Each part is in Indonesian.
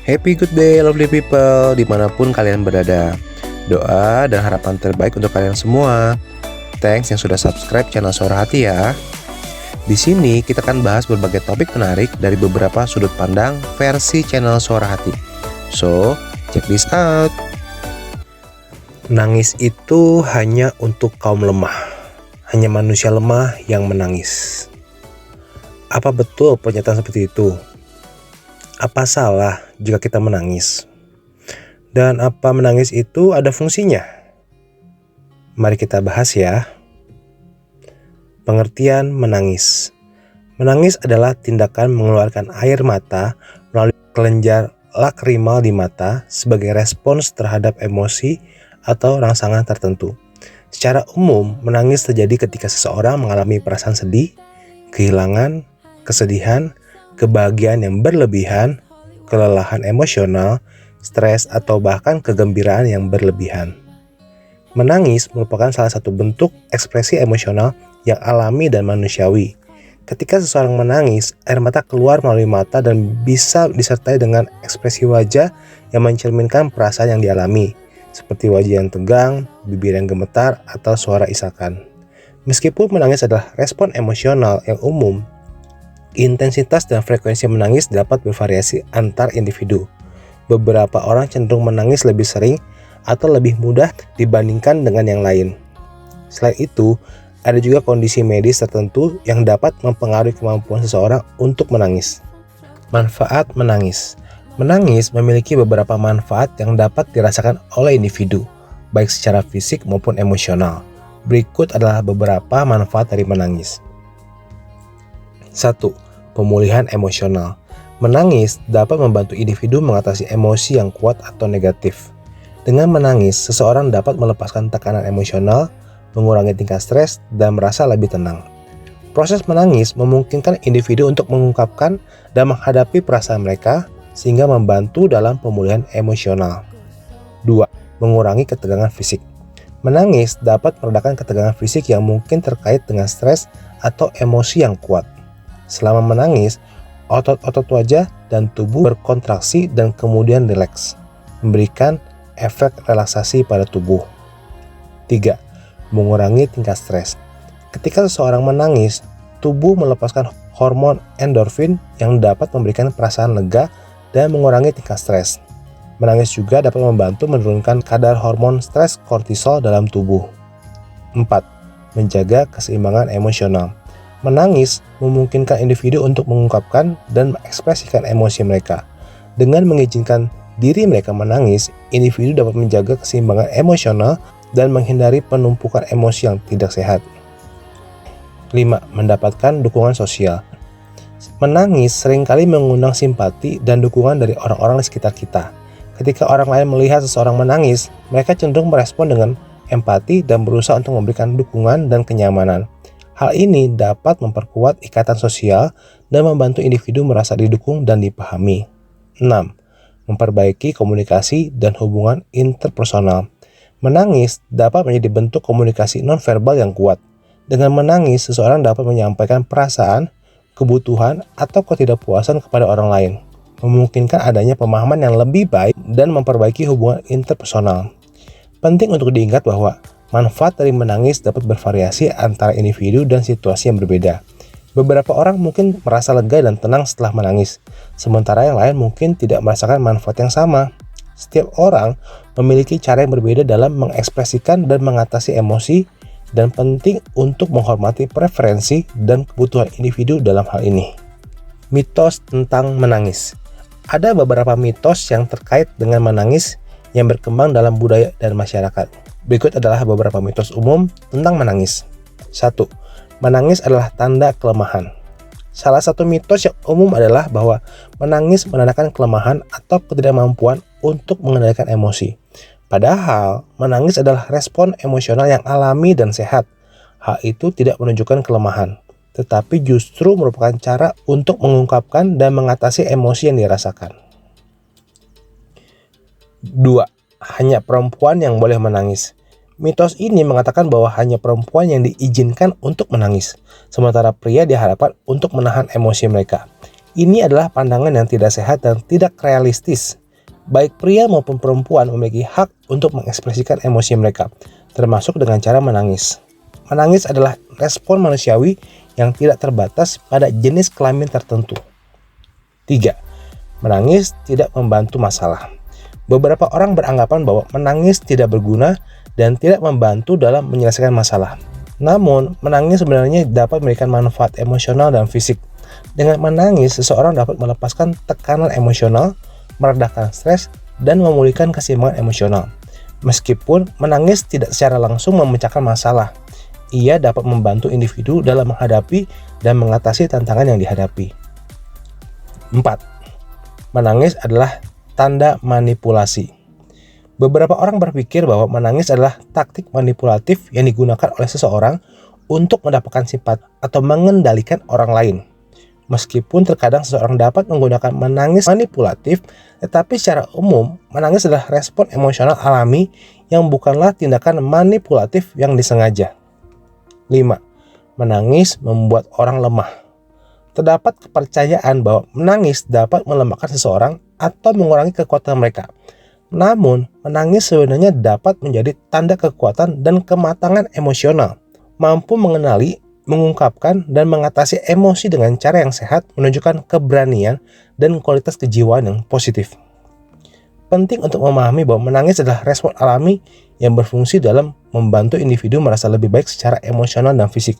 Happy good day lovely people dimanapun kalian berada. Doa dan harapan terbaik untuk kalian semua. Thanks yang sudah subscribe channel Suara Hati ya. Di sini kita akan bahas berbagai topik menarik dari beberapa sudut pandang versi channel Suara Hati. So, check this out. Nangis itu hanya untuk kaum lemah. Hanya manusia lemah yang menangis. Apa betul pernyataan seperti itu? Apa salah jika kita menangis? Dan apa menangis itu ada fungsinya? Mari kita bahas ya. Pengertian menangis. Menangis adalah tindakan mengeluarkan air mata melalui kelenjar lakrimal di mata sebagai respons terhadap emosi atau rangsangan tertentu. Secara umum, menangis terjadi ketika seseorang mengalami perasaan sedih, kehilangan, kesedihan, kebahagiaan yang berlebihan, kelelahan emosional, stres, atau bahkan kegembiraan yang berlebihan. Menangis merupakan salah satu bentuk ekspresi emosional yang alami dan manusiawi. Ketika seseorang menangis, air mata keluar melalui mata dan bisa disertai dengan ekspresi wajah yang mencerminkan perasaan yang dialami, seperti wajah yang tegang, bibir yang gemetar, atau suara isakan. Meskipun menangis adalah respon emosional yang umum, intensitas dan frekuensi menangis dapat bervariasi antar individu. Beberapa orang cenderung menangis lebih sering atau lebih mudah dibandingkan dengan yang lain. Selain itu, ada juga kondisi medis tertentu yang dapat mempengaruhi kemampuan seseorang untuk menangis. Manfaat menangis. Menangis memiliki beberapa manfaat yang dapat dirasakan oleh individu, baik secara fisik maupun emosional. Berikut adalah beberapa manfaat dari menangis. 1. Pemulihan emosional. Menangis dapat membantu individu mengatasi emosi yang kuat atau negatif. Dengan menangis, seseorang dapat melepaskan tekanan emosional, mengurangi tingkat stres, dan merasa lebih tenang. Proses menangis memungkinkan individu untuk mengungkapkan dan menghadapi perasaan mereka, sehingga membantu dalam pemulihan emosional. 2. Mengurangi ketegangan fisik. Menangis dapat meredakan ketegangan fisik yang mungkin terkait dengan stres atau emosi yang kuat. Selama menangis, otot-otot wajah dan tubuh berkontraksi dan kemudian rileks, memberikan efek relaksasi pada tubuh. 3. Mengurangi tingkat stres. Ketika seseorang menangis, tubuh melepaskan hormon endorfin yang dapat memberikan perasaan lega dan mengurangi tingkat stres. Menangis juga dapat membantu menurunkan kadar hormon stres kortisol dalam tubuh. 4. Menjaga keseimbangan emosional. Menangis memungkinkan individu untuk mengungkapkan dan mengekspresikan emosi mereka. Dengan mengizinkan diri mereka menangis, individu dapat menjaga keseimbangan emosional dan menghindari penumpukan emosi yang tidak sehat. 5. Mendapatkan dukungan sosial. Menangis seringkali mengundang simpati dan dukungan dari orang-orang di sekitar kita. Ketika orang lain melihat seseorang menangis, mereka cenderung merespon dengan empati dan berusaha untuk memberikan dukungan dan kenyamanan. Hal ini dapat memperkuat ikatan sosial dan membantu individu merasa didukung dan dipahami. 6. Memperbaiki komunikasi dan hubungan interpersonal. Menangis dapat menjadi bentuk komunikasi nonverbal yang kuat. Dengan menangis, seseorang dapat menyampaikan perasaan, kebutuhan, atau ketidakpuasan kepada orang lain, memungkinkan adanya pemahaman yang lebih baik dan memperbaiki hubungan interpersonal. Penting untuk diingat bahwa manfaat dari menangis dapat bervariasi antara individu dan situasi yang berbeda. Beberapa orang mungkin merasa lega dan tenang setelah menangis, sementara yang lain mungkin tidak merasakan manfaat yang sama. Setiap orang memiliki cara yang berbeda dalam mengekspresikan dan mengatasi emosi, dan penting untuk menghormati preferensi dan kebutuhan individu dalam hal ini. Mitos tentang menangis. Ada beberapa mitos yang terkait dengan menangis yang berkembang dalam budaya dan masyarakat. Berikut adalah beberapa mitos umum tentang menangis. 1. Menangis adalah tanda kelemahan. Salah satu mitos yang umum adalah bahwa menangis menandakan kelemahan atau ketidakmampuan untuk mengendalikan emosi. Padahal, menangis adalah respon emosional yang alami dan sehat. Hal itu tidak menunjukkan kelemahan, tetapi justru merupakan cara untuk mengungkapkan dan mengatasi emosi yang dirasakan. 2. Hanya perempuan yang boleh menangis. Mitos ini mengatakan bahwa hanya perempuan yang diizinkan untuk menangis, sementara pria diharapkan untuk menahan emosi mereka. Ini adalah pandangan yang tidak sehat dan tidak realistis. Baik pria maupun perempuan memiliki hak untuk mengekspresikan emosi mereka, termasuk dengan cara menangis. Menangis adalah respon manusiawi yang tidak terbatas pada jenis kelamin tertentu. 3. Menangis tidak membantu masalah. Beberapa orang beranggapan bahwa menangis tidak berguna dan tidak membantu dalam menyelesaikan masalah. Namun, menangis sebenarnya dapat memberikan manfaat emosional dan fisik. Dengan menangis, seseorang dapat melepaskan tekanan emosional, meredakan stres, dan memulihkan keseimbangan emosional. Meskipun menangis tidak secara langsung memecahkan masalah, ia dapat membantu individu dalam menghadapi dan mengatasi tantangan yang dihadapi. 4. Menangis adalah tanda manipulasi. Beberapa orang berpikir bahwa menangis adalah taktik manipulatif yang digunakan oleh seseorang untuk mendapatkan simpati atau mengendalikan orang lain. Meskipun terkadang seseorang dapat menggunakan menangis manipulatif, tetapi secara umum menangis adalah respon emosional alami yang bukanlah tindakan manipulatif yang disengaja. 5. Menangis membuat orang lemah. Terdapat kepercayaan bahwa menangis dapat melemahkan seseorang atau mengurangi kekuatan mereka. Namun, menangis sebenarnya dapat menjadi tanda kekuatan dan kematangan emosional. Mampu mengenali, mengungkapkan, dan mengatasi emosi dengan cara yang sehat menunjukkan keberanian dan kualitas kejiwaan yang positif. Penting untuk memahami bahwa menangis adalah respon alami yang berfungsi dalam membantu individu merasa lebih baik secara emosional dan fisik.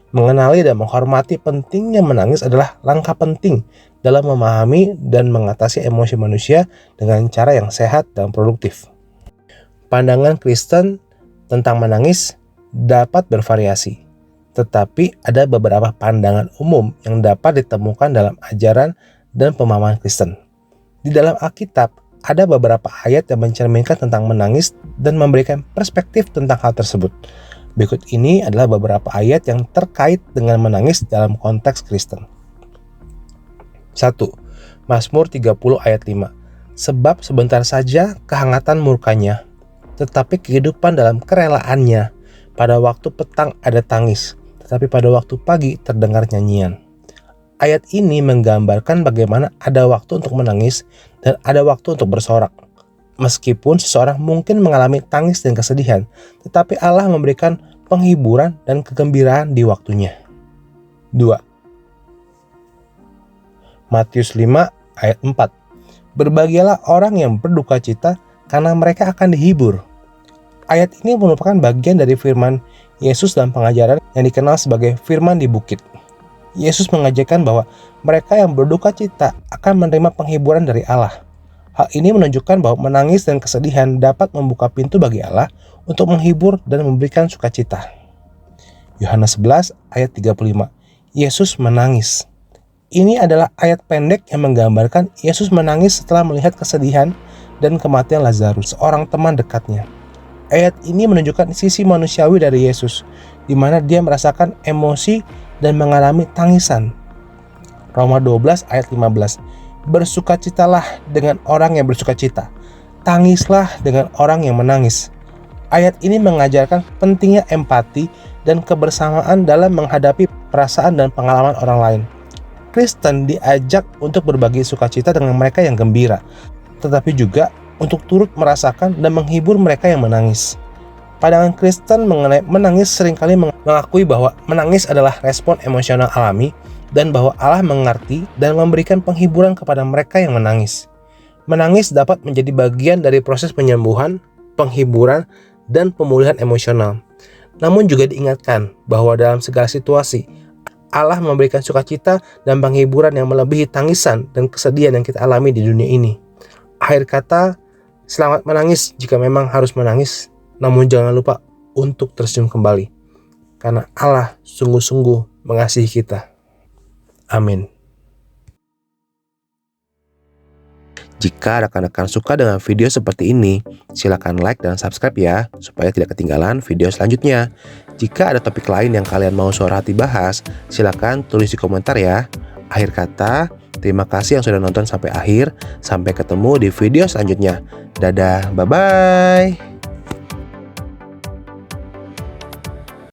Mengenali dan menghormati pentingnya menangis adalah langkah penting dalam memahami dan mengatasi emosi manusia dengan cara yang sehat dan produktif. Pandangan Kristen tentang menangis dapat bervariasi, tetapi ada beberapa pandangan umum yang dapat ditemukan dalam ajaran dan pemahaman Kristen. Di dalam Alkitab, ada beberapa ayat yang mencerminkan tentang menangis dan memberikan perspektif tentang hal tersebut. Berikut ini adalah beberapa ayat yang terkait dengan menangis dalam konteks Kristen. 1. Mazmur 30 ayat 5. Sebab sebentar saja kehangatan murkanya, tetapi kehidupan dalam kerelaannya. Pada waktu petang ada tangis, tetapi pada waktu pagi terdengar nyanyian. Ayat ini menggambarkan bagaimana ada waktu untuk menangis dan ada waktu untuk bersorak. Meskipun seseorang mungkin mengalami tangis dan kesedihan, tetapi Allah memberikan penghiburan dan kegembiraan di waktunya. 2. Matius 5 ayat 4. Berbahagialah orang yang berduka cita karena mereka akan dihibur. Ayat ini merupakan bagian dari firman Yesus dalam pengajaran yang dikenal sebagai firman di bukit. Yesus mengajarkan bahwa mereka yang berduka cita akan menerima penghiburan dari Allah. Hal ini menunjukkan bahwa menangis dan kesedihan dapat membuka pintu bagi Allah untuk menghibur dan memberikan sukacita. Yohanes 11 ayat 35. Yesus menangis. Ini adalah ayat pendek yang menggambarkan Yesus menangis setelah melihat kesedihan dan kematian Lazarus, seorang teman dekatnya. Ayat ini menunjukkan sisi manusiawi dari Yesus, di mana dia merasakan emosi dan mengalami tangisan. Roma 12 ayat 15. Bersukacitalah dengan orang yang bersukacita, tangislah dengan orang yang menangis. Ayat ini mengajarkan pentingnya empati dan kebersamaan dalam menghadapi perasaan dan pengalaman orang lain. Kristen diajak untuk berbagi sukacita dengan mereka yang gembira, tetapi juga untuk turut merasakan dan menghibur mereka yang menangis. Pandangan Kristen mengenai menangis seringkali mengakui bahwa menangis adalah respon emosional alami dan bahwa Allah mengerti dan memberikan penghiburan kepada mereka yang menangis. Menangis dapat menjadi bagian dari proses penyembuhan, penghiburan, dan pemulihan emosional. Namun juga diingatkan bahwa dalam segala situasi, Allah memberikan sukacita dan penghiburan yang melebihi tangisan dan kesedihan yang kita alami di dunia ini. Akhir kata, selamat menangis jika memang harus menangis. Namun jangan lupa untuk tersenyum kembali, karena Allah sungguh-sungguh mengasihi kita. Amin. Jika rekan-rekan suka dengan video seperti ini, silakan like dan subscribe ya, supaya tidak ketinggalan video selanjutnya. Jika ada topik lain yang kalian mau Suara Hati bahas, silakan tulis di komentar ya. Akhir kata, terima kasih yang sudah nonton sampai akhir. Sampai ketemu di video selanjutnya. Dadah, bye-bye.